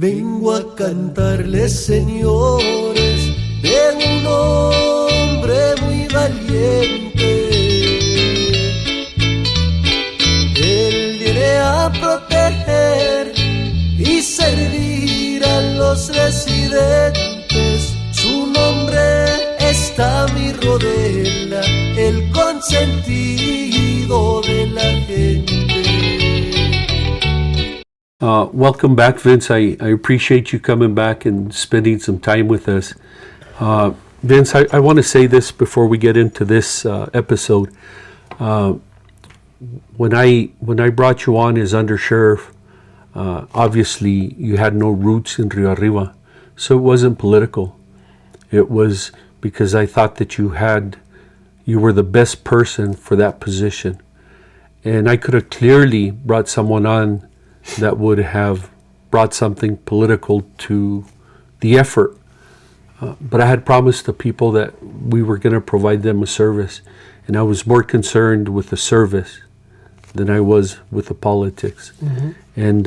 Vengo a cantarles, señores, de un hombre muy valiente. Él viene a proteger y servir a los residentes. Su nombre es Tommy Rodella, el consentido de la gente. Welcome back, Vince. I appreciate you coming back and spending some time with us. Vince, I want to say this before we get into this episode. When I brought you on as undersheriff, obviously you had no roots in Rio Arriba, so it wasn't political. It was because I thought that you were the best person for that position, and I could have clearly brought someone on that would have brought something political to the effort. But I had promised the people that we were going to provide them a service, and I was more concerned with the service than I was with the politics. Mm-hmm. And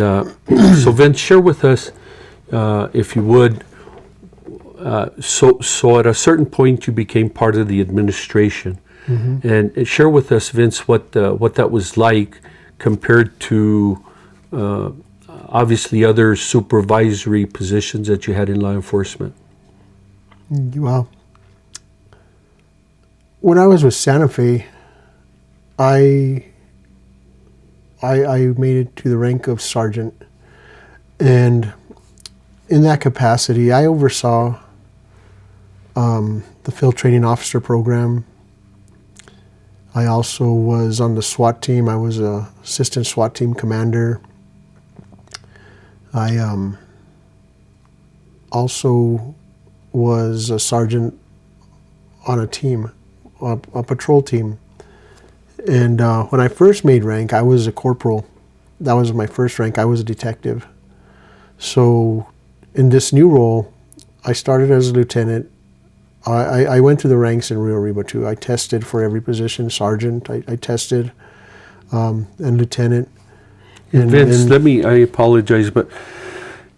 so Vince, share with us, if you would, so at a certain point you became part of the administration. Mm-hmm. And share with us, Vince, what that was like compared to obviously other supervisory positions that you had in law enforcement. Well, when I was with Santa Fe, I made it to the rank of sergeant, and in that capacity, I oversaw the field training officer program. I also was on the SWAT team. I was an assistant SWAT team commander. I also was a sergeant on a team, a patrol team. And when I first made rank, I was a corporal. That was my first rank. I was a detective. So in this new role, I started as a lieutenant. I went through the ranks in Rio Arriba too. I tested for every position, sergeant. I tested, and lieutenant. And Vince, I apologize, but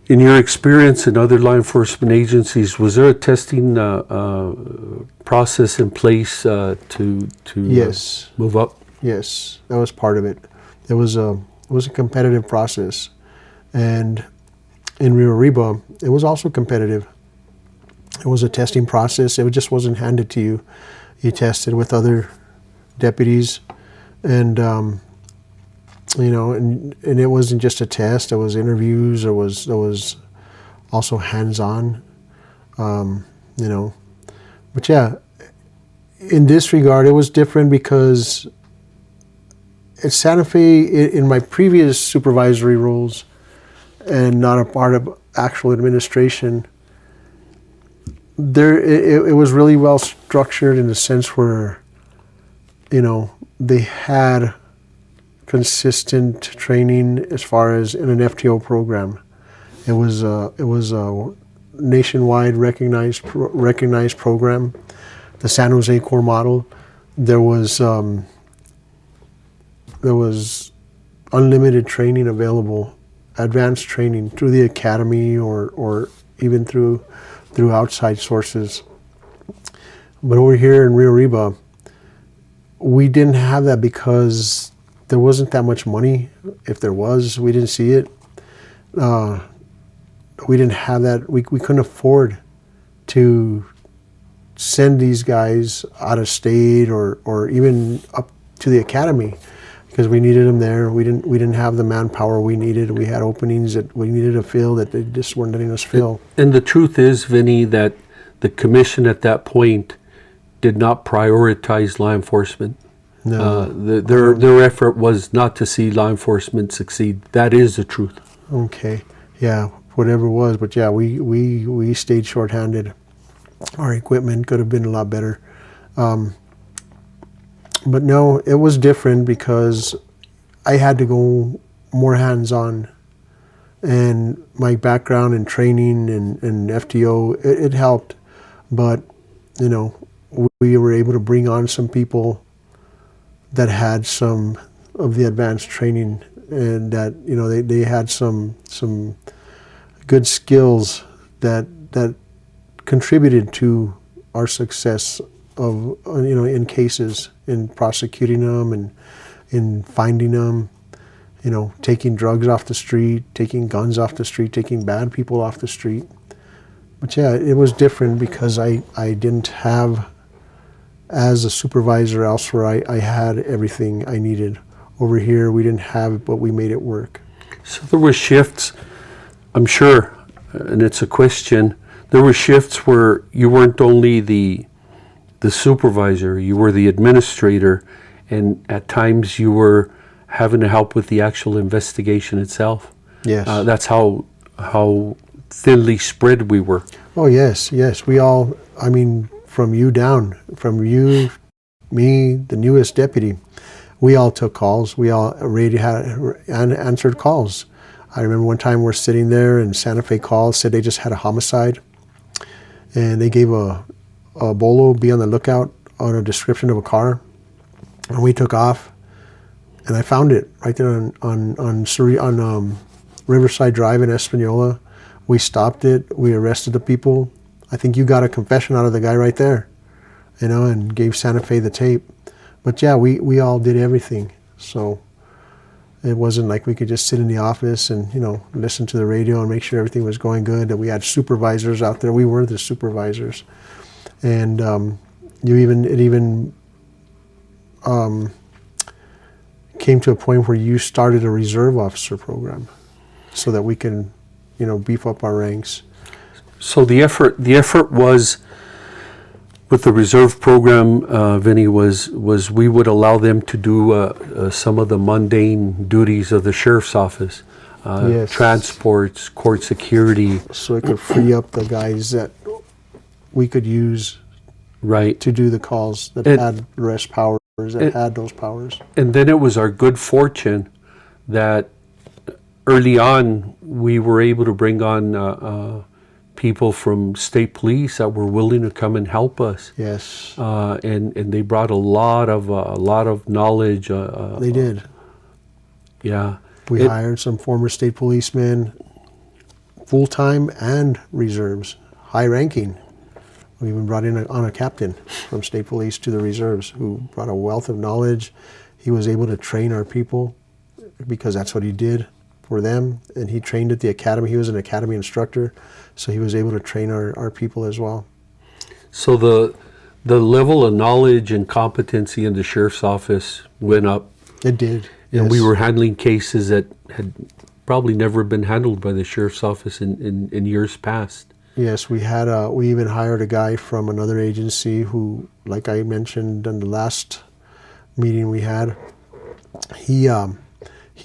in your experience in other law enforcement agencies, was there a testing process in place to yes. Move up? Yes, that was part of it. It was a competitive process, and in Rio Arriba, it was also competitive. It was a testing process. It just wasn't handed to you. You tested with other deputies, and and it wasn't just a test. It was interviews. There was also hands-on. But yeah, in this regard, it was different because at Santa Fe, in my previous supervisory roles, and not a part of actual administration, it was really well structured in the sense where, they had consistent training as far as in an FTO program. It was a nationwide recognized program, the San Jose Core model. There was unlimited training available, advanced training through the academy or even through outside sources. But over here in Rio Arriba, we didn't have that because there wasn't that much money. If there was, we didn't see it. We didn't have that. We couldn't afford to send these guys out of state or even up to the academy because we needed them there. We didn't have the manpower we needed. We had openings that we needed to fill that they just weren't letting us fill. And the truth is, Vinny, that the commission at that point did not prioritize law enforcement. No. Their effort was not to see law enforcement succeed. That is the truth. Okay. Yeah, whatever it was. But yeah, we stayed shorthanded. Our equipment could have been a lot better. But no, it was different because I had to go more hands-on. And my background in training and FTO, it helped. But, we were able to bring on some people that had some of the advanced training and that, they had some good skills that contributed to our success of in cases, in prosecuting them and in finding them, taking drugs off the street, taking guns off the street, taking bad people off the street. But yeah, it was different because I didn't have, as a supervisor elsewhere, I had everything I needed. Over here, we didn't have it, but we made it work. So there were shifts, I'm sure, and it's a question, there were shifts where you weren't only the supervisor, you were the administrator, and at times you were having to help with the actual investigation itself. Yes. That's how thinly spread we were. Oh, yes. We all, from you down, from you, me, the newest deputy, we all took calls. We all answered calls. I remember one time we're sitting there and Santa Fe called, said they just had a homicide. And they gave a bolo, be on the lookout, on a description of a car. And we took off. And I found it right there on Riverside Drive in Espanola. We stopped it. We arrested the people. I think you got a confession out of the guy right there, and gave Santa Fe the tape. But yeah, we all did everything. So it wasn't like we could just sit in the office and, listen to the radio and make sure everything was going good, that we had supervisors out there. We were the supervisors. And it even came to a point where you started a reserve officer program so that we can, beef up our ranks. So the effort was, with the reserve program, Vinny, was we would allow them to do some of the mundane duties of the sheriff's office, Yes. transports, court security. So it could free up the guys that we could use Right. to do the calls that had arrest powers, had those powers. And then it was our good fortune that early on we were able to bring on people from state police that were willing to come and help us. Yes. And they brought a lot of knowledge. They did. Yeah. We hired some former state policemen, full-time and reserves, high-ranking. We even brought in a captain from state police to the reserves who brought a wealth of knowledge. He was able to train our people because that's what he did for them. And he trained at the academy. He was an academy instructor, so he was able to train our people as well. So the level of knowledge and competency in the sheriff's office went up. It did. And yes. we were handling cases that had probably never been handled by the sheriff's office in years past. Yes, we even hired a guy from another agency who, like I mentioned in the last meeting we had, he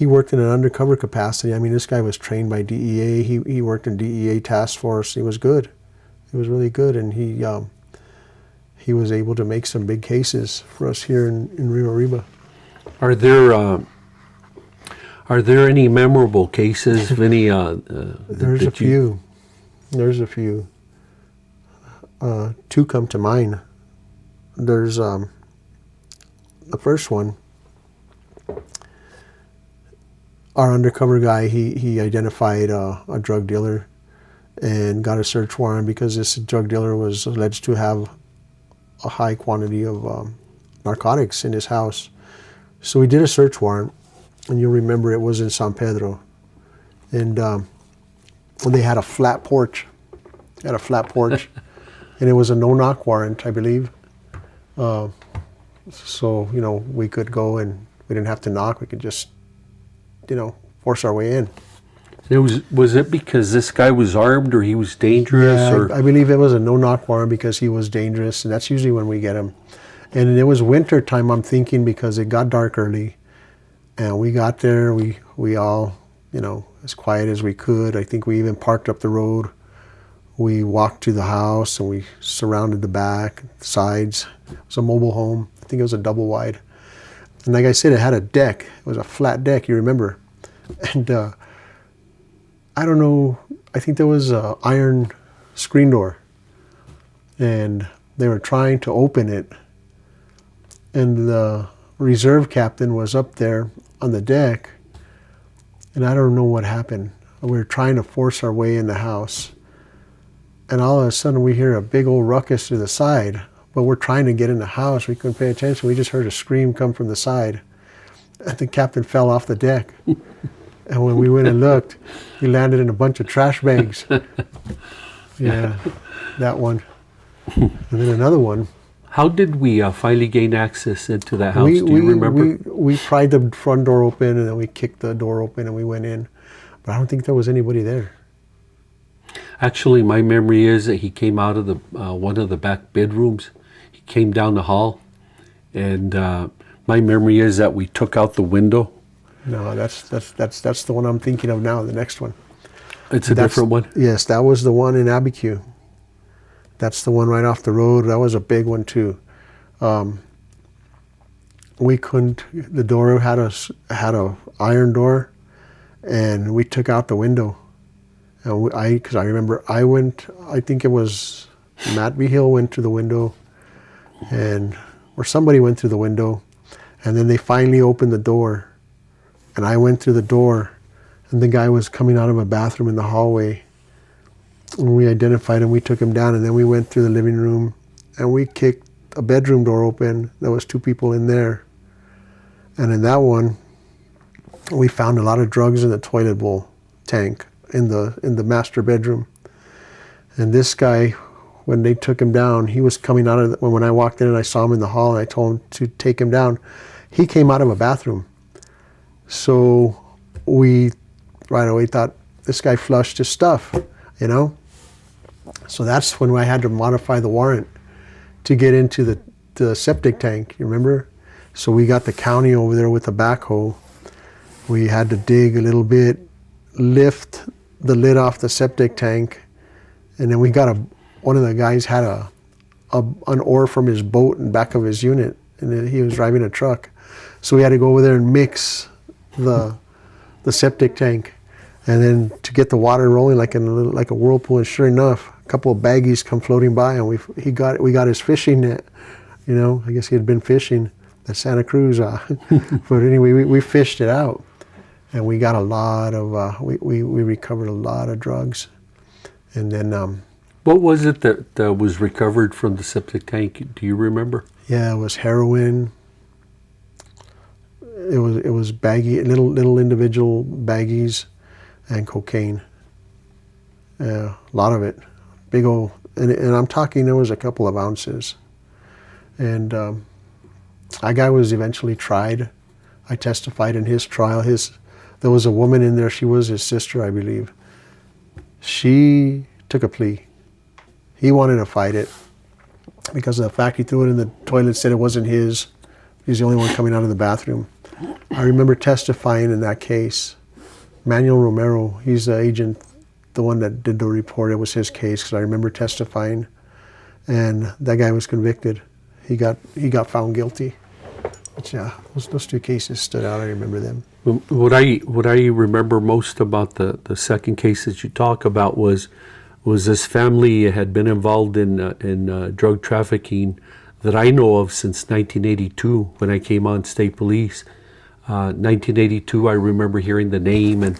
worked in an undercover capacity. This guy was trained by DEA. He worked in DEA task force. He was good. He was really good, and he was able to make some big cases for us here in Rio Arriba. Are there any memorable cases, Vinny? There's a few. There's a few. Two come to mind. There's the first one. Our undercover guy, he identified a drug dealer and got a search warrant because this drug dealer was alleged to have a high quantity of narcotics in his house. So we did a search warrant, and you'll remember it was in San Pedro. And they had a flat porch. And it was a no-knock warrant, I believe. So, we could go and we didn't have to knock. We could just, force our way in. Was it because this guy was armed or he was dangerous? Yeah, or? I believe it was a no-knock warrant because he was dangerous, and that's usually when we get him. And it was winter time, I'm thinking, because it got dark early. And we got there, we all, as quiet as we could. I think we even parked up the road. We walked to the house and we surrounded the back, sides. It was a mobile home. I think it was a double wide. And like I said, it had a deck. It was a flat deck, you remember. And I don't know, I think there was an iron screen door. And they were trying to open it. And the reserve captain was up there on the deck. And I don't know what happened. We were trying to force our way in the house. And all of a sudden we hear a big old ruckus to the side. But we're trying to get in the house. We couldn't pay attention. We just heard a scream come from the side. And the captain fell off the deck. And when we went and looked, he landed in a bunch of trash bags. Yeah, that one. And then another one. How did we finally gain access into that house? Do you remember? We pried the front door open, and then we kicked the door open and we went in. But I don't think there was anybody there. Actually, my memory is that he came out of the one of the back bedrooms. He came down the hall, and my memory is that we took out the window. No, that's the one I'm thinking of now. The next one. It's a different one. Yes, that was the one in Abiquiu. That's the one right off the road. That was a big one too. We couldn't. The door had a iron door, and we took out the window. And because I remember I went. I think it was Matt B. Hill went to the window, or somebody went through the window, and then they finally opened the door, and I went through the door, and the guy was coming out of a bathroom in the hallway. And we identified him, we took him down, and then we went through the living room, and we kicked a bedroom door open. There was 2 people in there. And in that one, we found a lot of drugs in the toilet bowl tank in the master bedroom. And this guy, when they took him down, he was coming out of when I walked in and I saw him in the hall and I told him to take him down. He came out of a bathroom. So we right away thought, this guy flushed his stuff, you know? So that's when I had to modify the warrant to get into the septic tank, you remember? So we got the county over there with the backhoe. We had to dig a little bit, lift the lid off the septic tank, and then we got one of the guys had an ore from his boat in back of his unit, and he was driving a truck. So we had to go over there and mix the septic tank, and then to get the water rolling like a whirlpool. And sure enough, a couple of baggies come floating by, and we got his fishing net. You know, I guess he had been fishing at Santa Cruz. But anyway, we fished it out, and we got a lot of we recovered a lot of drugs, and then. What was it that was recovered from the septic tank? Do you remember? Yeah, it was heroin. It was baggy, little individual baggies, and cocaine. A lot of it, big old, and I'm talking there was a couple of ounces. And that guy was eventually tried. I testified in his trial. There was a woman in there. She was his sister, I believe. She took a plea. He wanted to fight it because of the fact he threw it in the toilet, said it wasn't his. He's the only one coming out of the bathroom. I remember testifying in that case. Manuel Romero, he's the agent, the one that did the report. It was his case because I remember testifying, and that guy was convicted. He got found guilty. But yeah, those 2 cases stood out. I remember them. What I remember most about the second case that you talk about was this family had been involved in drug trafficking that I know of since 1982 when I came on state police. 1982, I remember hearing the name, and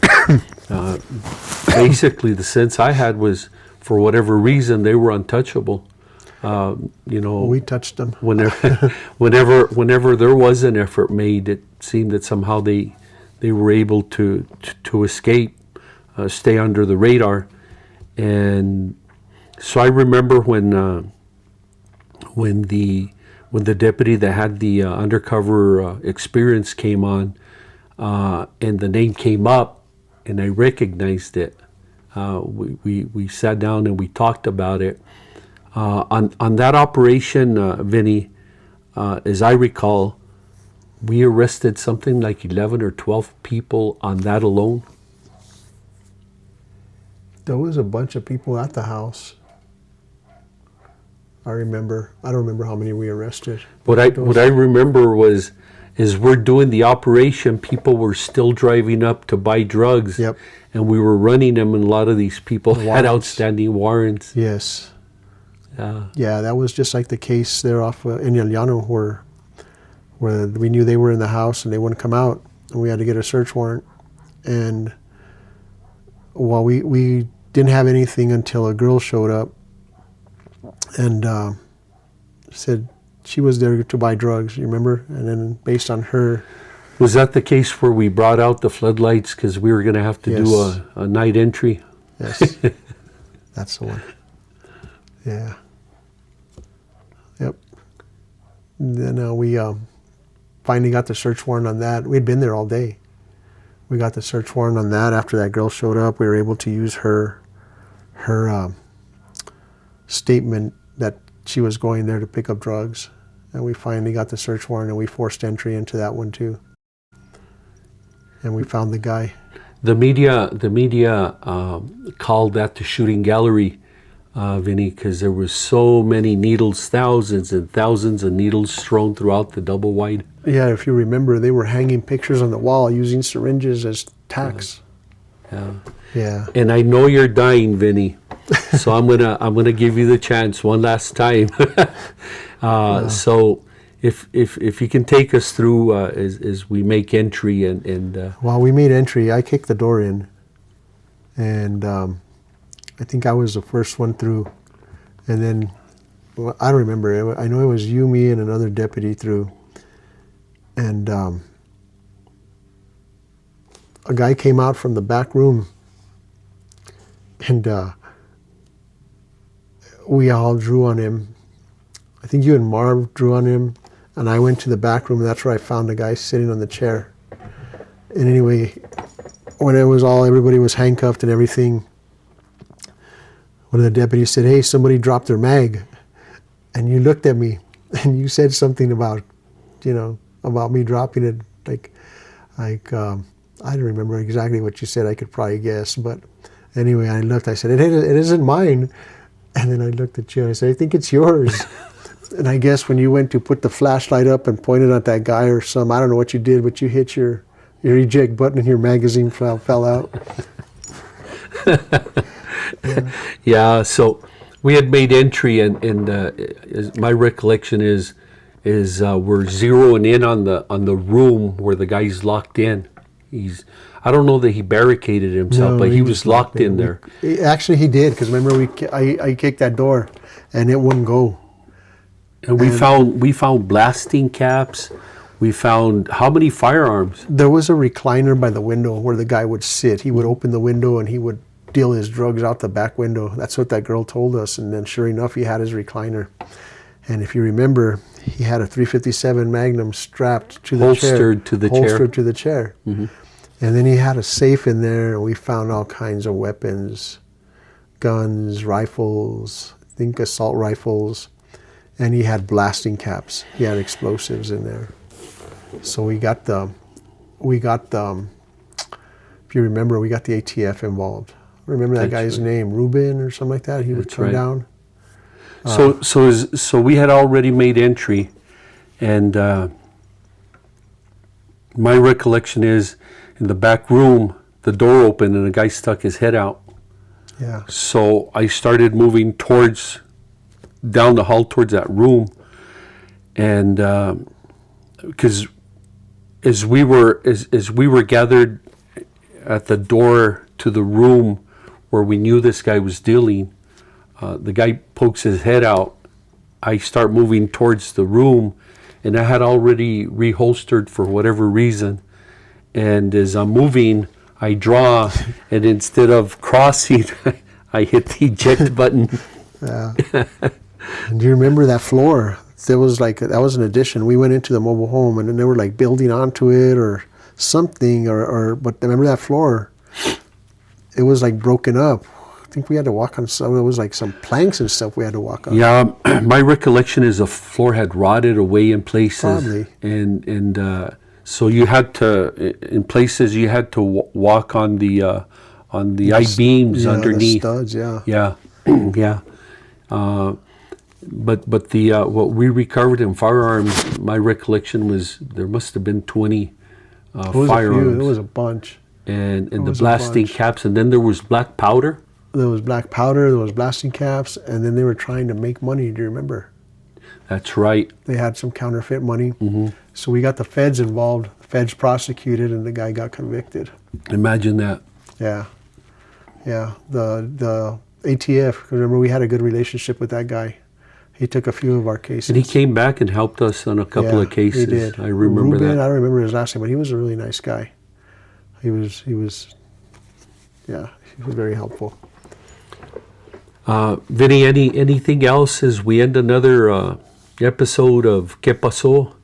basically the sense I had was, for whatever reason, they were untouchable. We touched them. Whenever there was an effort made, it seemed that somehow they were able to escape, stay under the radar. And so I remember when the deputy that had the undercover experience came on, and the name came up, and I recognized it. We sat down and we talked about it. On that operation, Vinny, as I recall, we arrested something like 11 or 12 people on that alone. There was a bunch of people at the house. I remember. I don't remember how many we arrested. What I remember was, as we're doing the operation, people were still driving up to buy drugs. Yep. And we were running them, and a lot of these people had outstanding warrants. Yes. Yeah, that was just like the case there off in El Llano where we knew they were in the house and they wouldn't come out, and we had to get a search warrant. And well, we didn't have anything until a girl showed up and said she was there to buy drugs, you remember? And then based on her... Was that the case where we brought out the floodlights because we were going to have to do a night entry? Yes. That's the one. Yeah. Yep. Then we finally got the search warrant on that. We'd been there all day. We got the search warrant on that. After that girl showed up, we were able to use her statement that she was going there to pick up drugs. And we finally got the search warrant, and we forced entry into that one too. And we found the guy. The media called that the shooting gallery, Vinny, because there was so many needles, thousands and thousands of needles strewn throughout the double wide. Yeah, if you remember, they were hanging pictures on the wall using syringes as tacks. Yeah. Yeah. And I know you're dying, Vinny, so I'm gonna give you the chance one last time. So if you can take us through as we make entry and While we made entry, I kicked the door in, and I think I was the first one through, and then I don't remember. I know it was you, me, and another deputy through, and a guy came out from the back room, and we all drew on him. I think you and Marv drew on him, and I went to the back room, and that's where I found the guy sitting on the chair. And anyway, when it was all, everybody was handcuffed and everything, one of the deputies said, "Hey, somebody dropped their mag." And you looked at me, and you said something about, about me dropping it. I don't remember exactly what you said. I could probably guess, but anyway, I looked. I said, "It isn't mine." And then I looked at you, and I said, "I think it's yours." And I guess when you went to put the flashlight up and pointed at that guy or some, I don't know what you did, but you hit your eject button and your magazine fell out. Yeah, so we had made entry, and my recollection is we're zeroing in on the room where the guy's locked in. I don't know that he barricaded himself, but he was locked in there. Actually, he did, because remember I kicked that door, and it wouldn't go. And we found blasting caps. We found how many firearms? There was a recliner by the window where the guy would sit. He would open the window and he would deal his drugs out the back window. That's what that girl told us. And then sure enough, he had his recliner. And if you remember, he had a .357 Magnum strapped to the chair. Holstered to the chair. Mm-hmm. And then he had a safe in there, and we found all kinds of weapons, guns, rifles, I think assault rifles. And he had blasting caps. He had explosives in there. So we got the, if you remember, we got the ATF involved. Remember that guy's name, Ruben or something like that? He would come down. So we had already made entry, and my recollection is in the back room, the door opened and a guy stuck his head out. Yeah. So I started moving down the hall towards that room, and because as we were gathered at the door to the room where we knew this guy was dealing, the guy pokes his head out. I start moving towards the room, and I had already reholstered for whatever reason. And as I'm moving, I draw, and instead of crossing, I hit the eject button. Yeah. And do you remember that floor? That was an addition. We went into the mobile home, and then they were like building onto it or something, but remember that floor? It was like broken up. I think we had to walk on some, it was like some planks and stuff we had to walk on. Yeah, my recollection is the floor had rotted away in places. Probably. And so you had to, in places, you had to walk on the I-beams underneath. The studs, yeah. Yeah, yeah. But the what we recovered in firearms, my recollection was there must have been 20 firearms. It was a bunch. And the blasting caps, and then there was black powder. There was black powder, there was blasting caps, and then they were trying to make money. Do you remember? That's right. They had some counterfeit money. Mm-hmm. So we got the feds involved. The feds prosecuted, and the guy got convicted. Imagine that. Yeah. Yeah, the ATF. Remember, we had a good relationship with that guy. He took a few of our cases. And he came back and helped us on a couple of cases. He did. I remember Ruben, that. I don't remember his last name, but he was a really nice guy. He was very helpful. Vinny, anything else as we end another episode of Qué Paso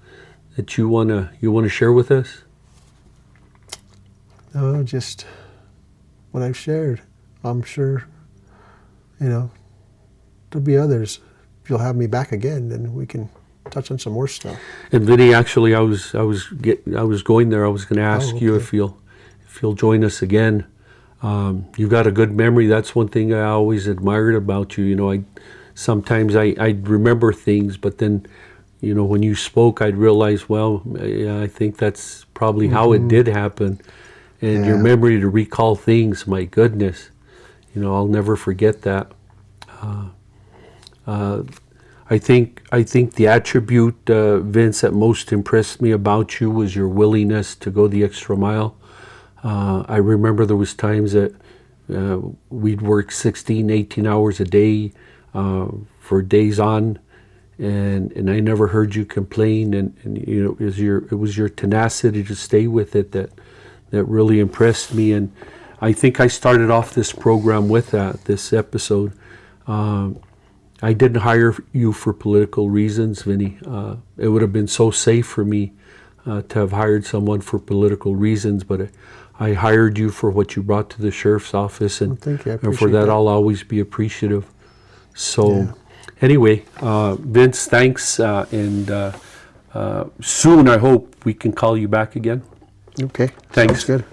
that you wanna share with us? No, just what I've shared. I'm sure, there'll be others. If you'll have me back again, then we can touch on some more stuff. And Vinny, actually, I was going there. I was going to ask you if you'll join us again. You've got a good memory. That's one thing I always admired about you. Sometimes I'd remember things, but then, when you spoke, I'd realize, well, yeah, I think that's probably how it did happen. And your memory to recall things, my goodness, I'll never forget that. I think the attribute, Vince, that most impressed me about you was your willingness to go the extra mile. I remember there was times that we'd work 16, 18 hours a day for days on, and I never heard you complain. And it was your tenacity to stay with it that really impressed me. And I think I started off this program with this episode. I didn't hire you for political reasons, Vinny. It would have been so safe for me to have hired someone for political reasons, but I hired you for what you brought to the sheriff's office, and, thank you. I and for that, I'll always be appreciative. So, anyway, Vince, thanks, and soon I hope we can call you back again. Okay, thanks. Sounds good.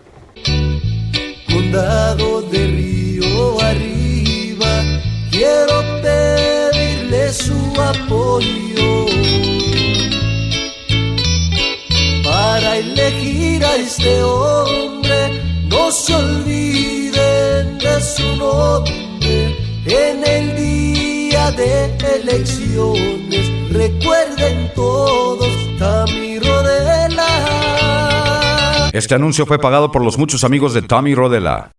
Condado de Río Arriba, quiero pedirle su apoyo para elegir a este hombre. No se olviden de su nombre en el día de elecciones. Recuerden todos Tommy Rodella. Este anuncio fue pagado por los muchos amigos de Tommy Rodella.